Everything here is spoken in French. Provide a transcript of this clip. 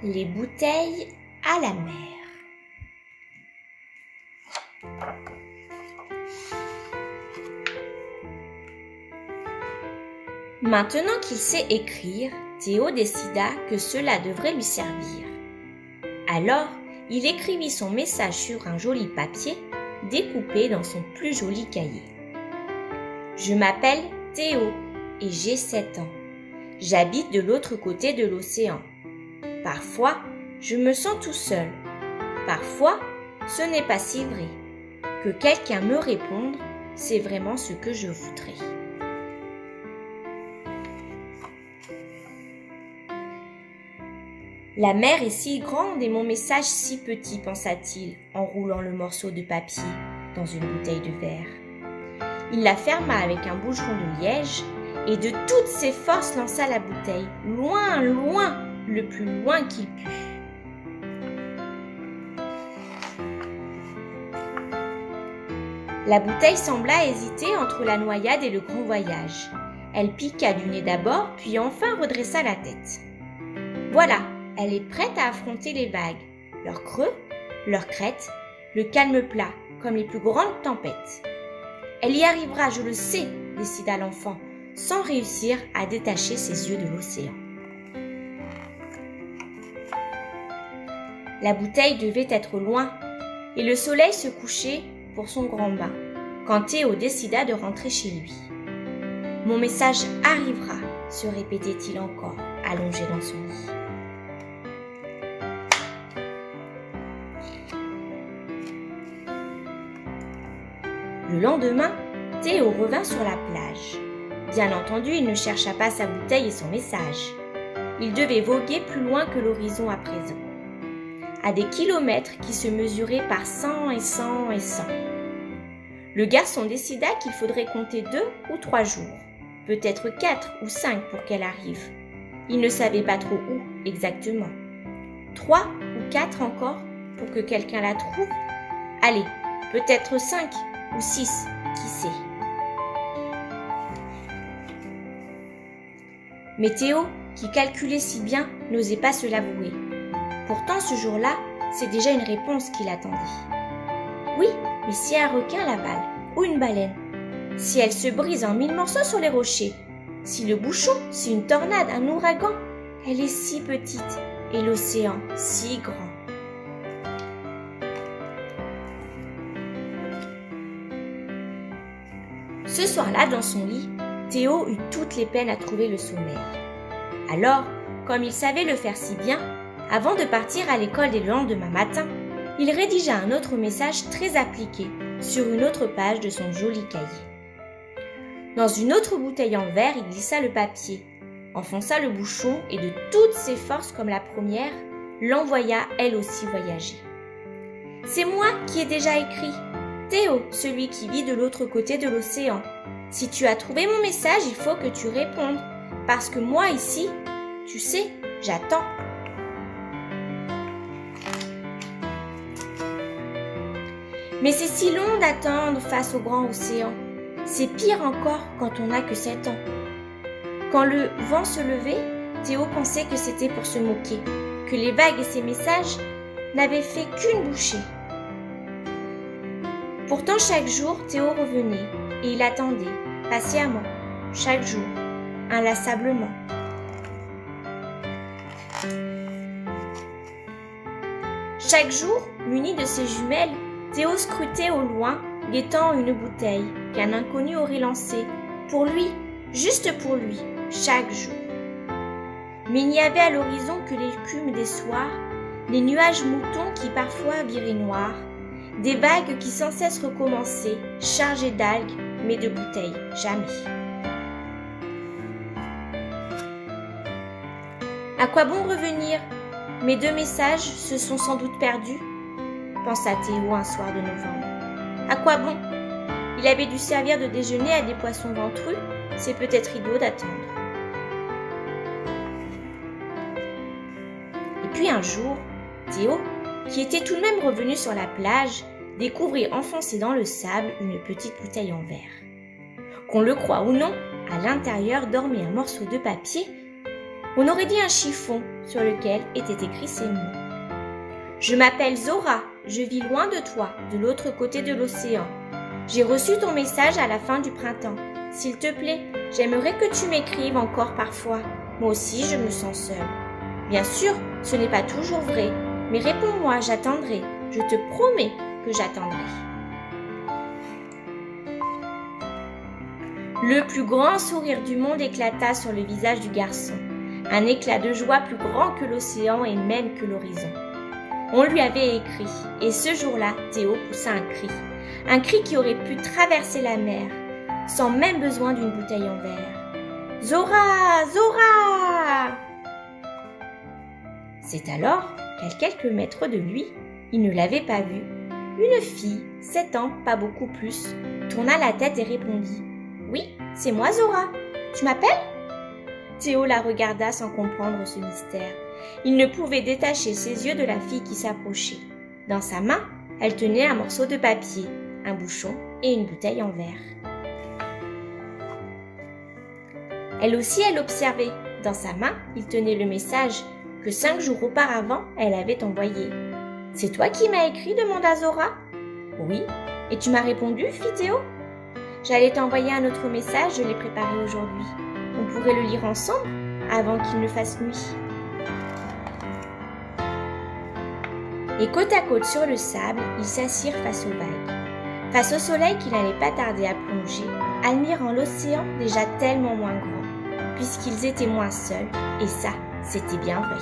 Les bouteilles à la mer. Maintenant qu'il sait écrire, Théo décida que cela devrait lui servir. Alors, il écrivit son message sur un joli papier, découpé dans son plus joli cahier. « Je m'appelle Théo et j'ai 7 ans. J'habite de l'autre côté de l'océan. Parfois, je me sens tout seul. Parfois, ce n'est pas si vrai. Que quelqu'un me réponde, c'est vraiment ce que je voudrais. » La mer est si grande et mon message si petit, pensa-t-il, en roulant le morceau de papier dans une bouteille de verre. Il la ferma avec un bouchon de liège et de toutes ses forces lança la bouteille, loin, loin, le plus loin qu'il put. La bouteille sembla hésiter entre la noyade et le grand voyage. Elle piqua du nez d'abord, puis enfin redressa la tête. Voilà, elle est prête à affronter les vagues, leurs creux, leurs crêtes, le calme plat, comme les plus grandes tempêtes. Elle y arrivera, je le sais, décida l'enfant, sans réussir à détacher ses yeux de l'océan. La bouteille devait être loin, et le soleil se couchait pour son grand bain, quand Théo décida de rentrer chez lui. « Mon message arrivera », se répétait-il encore, allongé dans son lit. Le lendemain, Théo revint sur la plage. Bien entendu, il ne chercha pas sa bouteille et son message. Il devait voguer plus loin que l'horizon à présent, à des kilomètres qui se mesuraient par 100 et 100 et 100. Le garçon décida qu'il faudrait compter 2 ou 3 jours, peut-être 4 ou 5 pour qu'elle arrive. Il ne savait pas trop où exactement. 3 ou 4 encore pour que quelqu'un la trouve? Allez, peut-être 5 ou 6, qui sait. Mais Théo, qui calculait si bien, n'osait pas se l'avouer. Pourtant, ce jour-là, c'est déjà une réponse qu'il attendait. Oui, mais si un requin l'avale, ou une baleine, si elle se brise en 1000 morceaux sur les rochers, si le bouchon, si une tornade, un ouragan, elle est si petite, et l'océan si grand. Ce soir-là, dans son lit, Théo eut toutes les peines à trouver le sommeil. Alors, comme il savait le faire si bien, avant de partir à l'école dès le lendemain matin, il rédigea un autre message très appliqué sur une autre page de son joli cahier. Dans une autre bouteille en verre, il glissa le papier, enfonça le bouchon et de toutes ses forces comme la première, l'envoya elle aussi voyager. « C'est moi qui ai déjà écrit. Théo, celui qui vit de l'autre côté de l'océan. Si tu as trouvé mon message, il faut que tu répondes. Parce que moi ici, tu sais, j'attends. » Mais c'est si long d'attendre face au grand océan. C'est pire encore quand on n'a que 7 ans. Quand le vent se levait, Théo pensait que c'était pour se moquer, que les vagues et ses messages n'avaient fait qu'une bouchée. Pourtant, chaque jour, Théo revenait et il attendait, patiemment, chaque jour, inlassablement. Chaque jour, muni de ses jumelles, Théo scrutait au loin, guettant une bouteille qu'un inconnu aurait lancée, pour lui, juste pour lui, chaque jour. Mais il n'y avait à l'horizon que l'écume des soirs, les nuages moutons qui parfois viraient noirs, des vagues qui sans cesse recommençaient, chargées d'algues, mais de bouteilles, jamais. À quoi bon revenir? Mes 2 messages se sont sans doute perdus, pensa Théo un soir de novembre. À quoi bon? Il avait dû servir de déjeuner à des poissons ventrus, c'est peut-être idiot d'attendre. Et puis un jour, Théo, qui était tout de même revenu sur la plage, découvrit enfoncée dans le sable une petite bouteille en verre. Qu'on le croie ou non, à l'intérieur dormait un morceau de papier On aurait dit un chiffon sur lequel étaient écrits ces mots. Je m'appelle Zora, je vis loin de toi, de l'autre côté de l'océan. J'ai reçu ton message à la fin du printemps. S'il te plaît, j'aimerais que tu m'écrives encore parfois. Moi aussi, je me sens seule. Bien sûr, ce n'est pas toujours vrai, mais réponds-moi, j'attendrai. Je te promets que j'attendrai. Le plus grand sourire du monde éclata sur le visage du garçon. Un éclat de joie plus grand que l'océan et même que l'horizon. On lui avait écrit, et ce jour-là, Théo poussa un cri qui aurait pu traverser la mer, sans même besoin d'une bouteille en verre. « Zora! Zora !» C'est alors qu'à quelques mètres de lui, il ne l'avait pas vue, une fille, 7 ans, pas beaucoup plus, tourna la tête et répondit « Oui, c'est moi Zora. Tu m'appelles ?» Théo la regarda sans comprendre ce mystère. Il ne pouvait détacher ses yeux de la fille qui s'approchait. Dans sa main, elle tenait un morceau de papier, un bouchon et une bouteille en verre. Elle aussi, elle observait. Dans sa main, il tenait le message que 5 jours auparavant, elle avait envoyé. « C'est toi qui m'as écrit ?» demanda Zora. « Oui. Et tu m'as répondu ?» fit Théo. « J'allais t'envoyer un autre message, je l'ai préparé aujourd'hui. On pourrait le lire ensemble avant qu'il ne fasse nuit. » Et côte à côte sur le sable, ils s'assirent face aux vagues. Face au soleil qui n'allait pas tarder à plonger, admirant l'océan déjà tellement moins grand, puisqu'ils étaient moins seuls, et ça, c'était bien vrai.